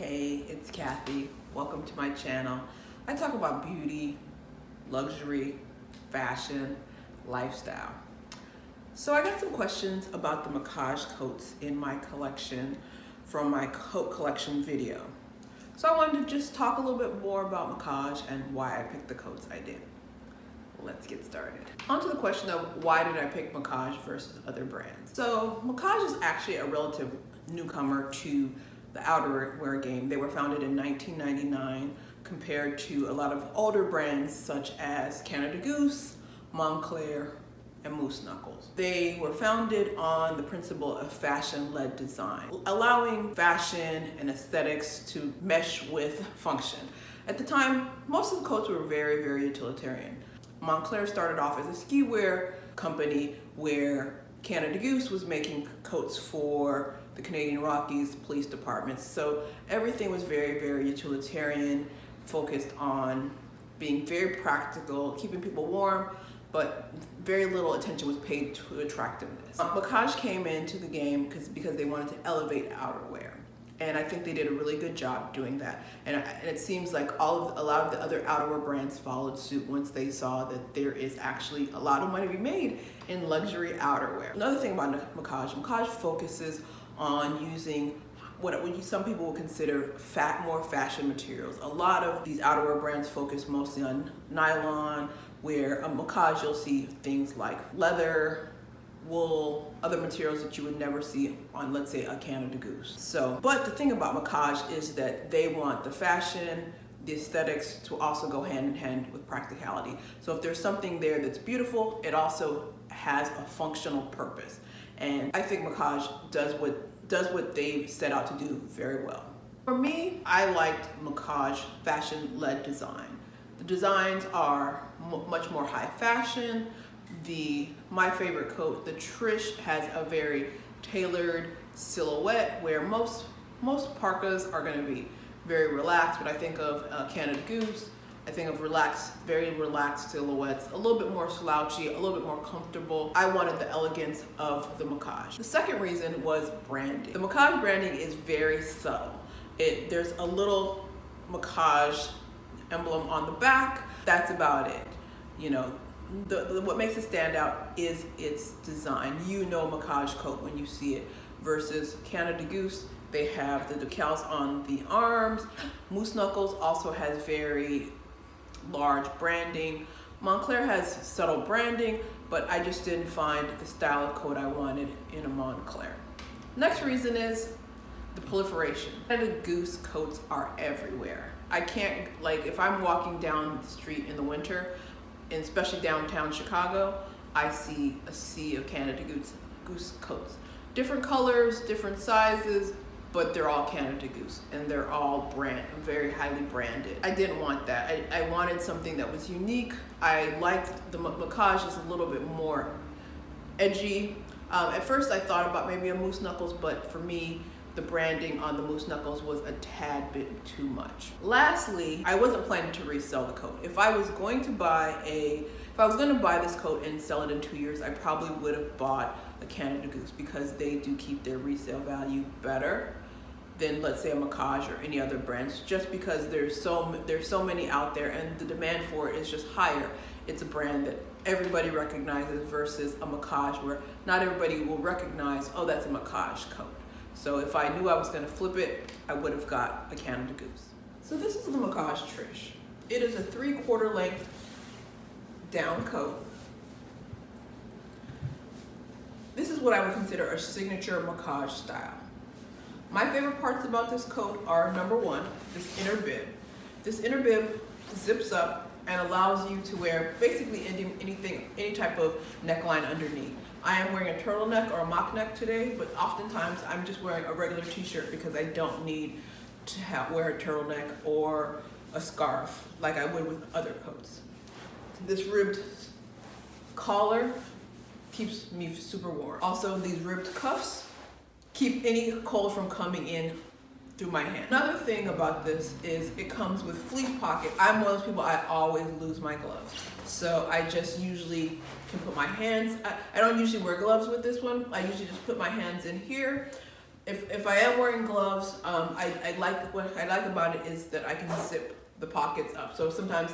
Hey, it's Cathy. Welcome to my channel. I talk about beauty, luxury, fashion, lifestyle. So I got some questions about the Mackage coats in my collection from my coat collection video. So I wanted to just talk a little bit more about Mackage and why I picked the coats I did. Let's get started. On to the question of why did I pick Mackage versus other brands. So Mackage is actually a relative newcomer to the outerwear game. They were founded in 1999 compared to a lot of older brands such as Canada Goose, Moncler, and Moose Knuckles. They were founded on the principle of fashion-led design, allowing fashion and aesthetics to mesh with function. At the time, most of the coats were very, very utilitarian. Moncler started off as a ski wear company where Canada Goose was making coats for the Canadian Rockies police departments. So everything was very, very utilitarian, focused on being very practical, keeping people warm, but very little attention was paid to attractiveness. Mackage came into the game because they wanted to elevate outerwear. And I think they did a really good job doing that. And it seems like a lot of the other outerwear brands followed suit once they saw that there is actually a lot of money to be made in luxury outerwear. Another thing about Mackage focuses on using what some people would consider more fashion materials. A lot of these outerwear brands focus mostly on nylon, where Mackage you'll see things like leather, wool, other materials that you would never see on, let's say, a Canada Goose. But the thing about Mackage is that they want the fashion, the aesthetics to also go hand in hand with practicality. So if there's something there that's beautiful, it also has a functional purpose. And I think Mackage does what they set out to do very well. For me, I liked Mackage fashion-led design. The designs are much more high fashion. My favorite coat, the Trish, has a very tailored silhouette where most parkas are going to be very relaxed. When I think of Canada Goose, I think of very relaxed silhouettes, a little bit more slouchy, a little bit more comfortable. I wanted the elegance of the Mackage. The second reason was branding. The Mackage branding is very subtle. There's a little Mackage emblem on the back. That's about it. You know, what makes it stand out is its design. You know Mackage coat when you see it, versus Canada Goose, they have the decals on the arms. Moose Knuckles also has very large branding. Moncler has subtle branding, but I just didn't find the style of coat I wanted in a Moncler. Next reason is the proliferation. Canada Goose coats are everywhere. I can't, if I'm walking down the street in the winter, and especially downtown Chicago, I see a sea of Canada Goose coats. Different colors, different sizes, but they're all Canada Goose, and they're all very highly branded. I didn't want that. I wanted something that was unique. I liked the Mackage is a little bit more edgy. At first I thought about maybe a Moose Knuckles, but for me, the branding on the Moose Knuckles was a tad bit too much. Lastly, I wasn't planning to resell the coat. If I was going to buy this coat and sell it in 2 years, I probably would have bought a Canada Goose because they do keep their resale value better than, let's say, a Mackage or any other brands, just because there's so many out there and the demand for it is just higher. It's a brand that everybody recognizes versus a Mackage where not everybody will recognize, oh, that's a Mackage coat. So if I knew I was going to flip it, I would have got a Canada Goose. So this is the Mackage Trish. It is a 3/4 length down coat. This is what I would consider a signature Mackage style. My favorite parts about this coat are, number one, this inner bib. This inner bib zips up and allows you to wear basically any type of neckline underneath. I am wearing a turtleneck or a mock neck today, but oftentimes I'm just wearing a regular t-shirt because I don't need to wear a turtleneck or a scarf like I would with other coats. This ribbed collar keeps me super warm. Also, these ribbed cuffs keep any cold from coming in through my hand. Another thing about this is it comes with fleece pocket. I'm one of those people, I always lose my gloves. So I just usually can put my hands, I don't usually wear gloves with this one. I usually just put my hands in here, If I am wearing gloves, what I like about it is that I can zip the pockets up. So sometimes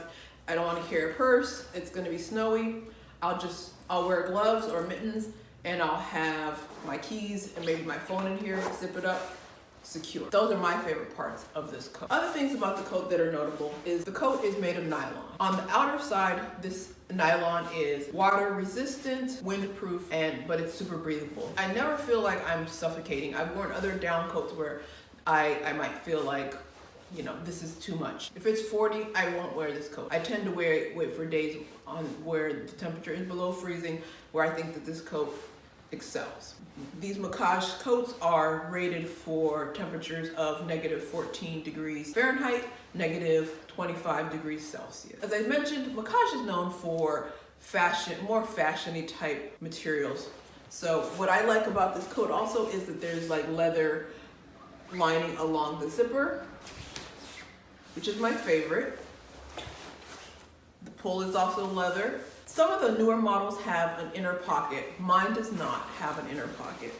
I don't want to carry a purse, it's going to be snowy, I'll wear gloves or mittens, and I'll have my keys and maybe my phone in here, zip it up, secure. Those are my favorite parts of this coat. Other things about the coat that are notable is the coat is made of nylon. On the outer side, this nylon is water resistant, windproof, but it's super breathable. I never feel like I'm suffocating. I've worn other down coats where I might feel like, you know, this is too much. If it's 40, I won't wear this coat. I tend to wait for days on where the temperature is below freezing, where I think that this coat excels. These Mackage coats are rated for temperatures of -14 degrees Fahrenheit, -25 degrees Celsius. As I mentioned, Mackage is known for more fashion-y type materials. So what I like about this coat also is that there's like leather lining along the zipper, which is my favorite. The pull is also leather. Some of the newer models have an inner pocket. Mine does not have an inner pocket.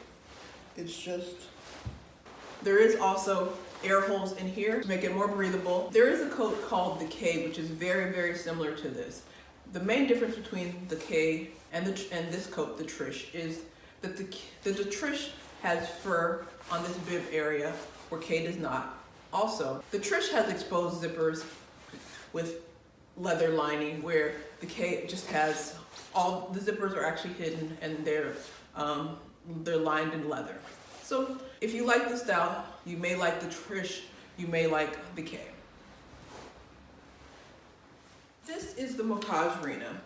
There is also air holes in here to make it more breathable. There is a coat called the K, which is very, very similar to this. The main difference between the K and this coat, the Trish, is that the Trish has fur on this bib area where K does not. Also, the Trish has exposed zippers with leather lining, where the K just has all the zippers are actually hidden and they're lined in leather. So if you like the style, you may like the Trish, you may like the K. This is the Mackage Rena.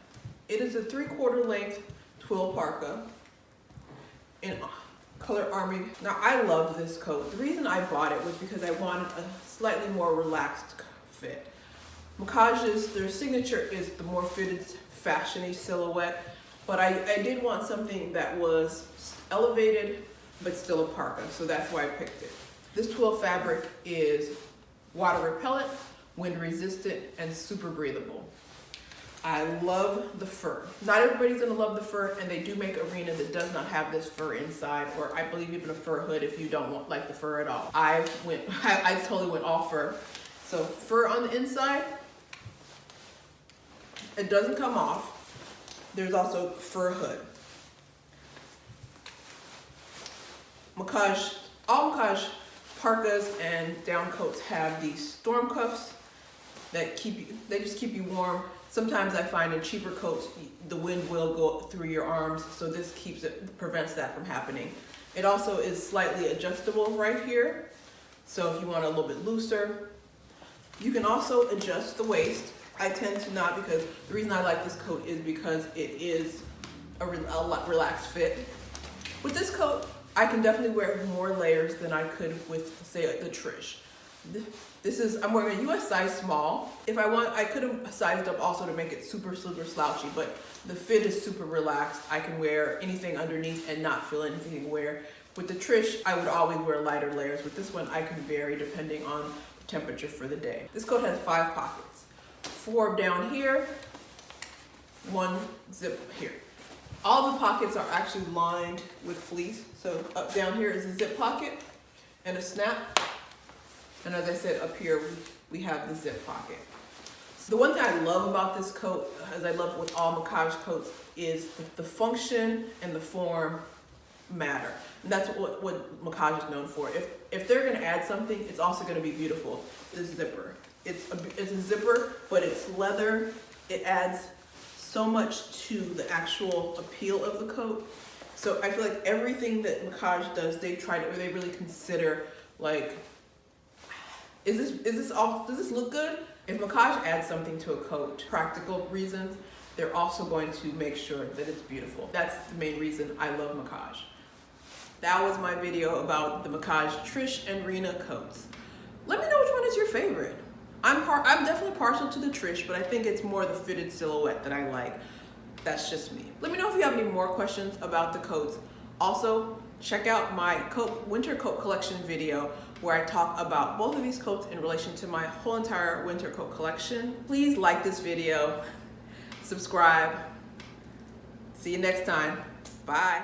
It is a 3/4 length twill parka in color army. Now I love this coat. The reason I bought it was because I wanted a slightly more relaxed fit. Maccage's, their signature is the more fitted, fashion-y silhouette, but I did want something that was elevated but still a parka, so that's why I picked it. This twill fabric is water repellent, wind resistant, and super breathable. I love the fur. Not everybody's gonna love the fur, and they do make a Rena that does not have this fur inside, or I believe even a fur hood if you don't like the fur at all. I totally went all fur. So fur on the inside, it doesn't come off. There's also fur hood. All Mackage parkas and down coats have these storm cuffs that just keep you warm. Sometimes I find in cheaper coats, the wind will go through your arms, so this prevents that from happening. It also is slightly adjustable right here. So if you want a little bit looser, you can also adjust the waist. I tend to not, because the reason I like this coat is because it is a relaxed fit. With this coat, I can definitely wear more layers than I could with, say, the Trish. I'm wearing a US size small. If I want, I could have sized up also to make it super, super slouchy, but the fit is super relaxed. I can wear anything underneath and not feel anything wear. With the Trish, I would always wear lighter layers. With this one, I can vary depending on the temperature for the day. This coat has 5 pockets. 4 down here, 1 zip here. All the pockets are actually lined with fleece. So up down here is a zip pocket and a snap. And as I said, up here we have the zip pocket. So the one thing I love about this coat, as I love with all Mackage coats, is the function and the form matter. And that's what Mackage is known for. If they're gonna add something, it's also gonna be beautiful. This zipper. It's a zipper, but it's leather. It adds so much to the actual appeal of the coat. So I feel like everything that Mackage does, they really consider, like, does this look good? If Mackage adds something to a coat, practical reasons, they're also going to make sure that it's beautiful. That's the main reason I love Mackage. That was my video about the Mackage Trish and Rena coats. Let me know which one is your favorite. I'm definitely partial to the Trish, but I think it's more the fitted silhouette that I like. That's just me. Let me know if you have any more questions about the coats. Also, check out my winter coat collection video where I talk about both of these coats in relation to my whole entire winter coat collection. Please like this video, subscribe. See you next time. Bye.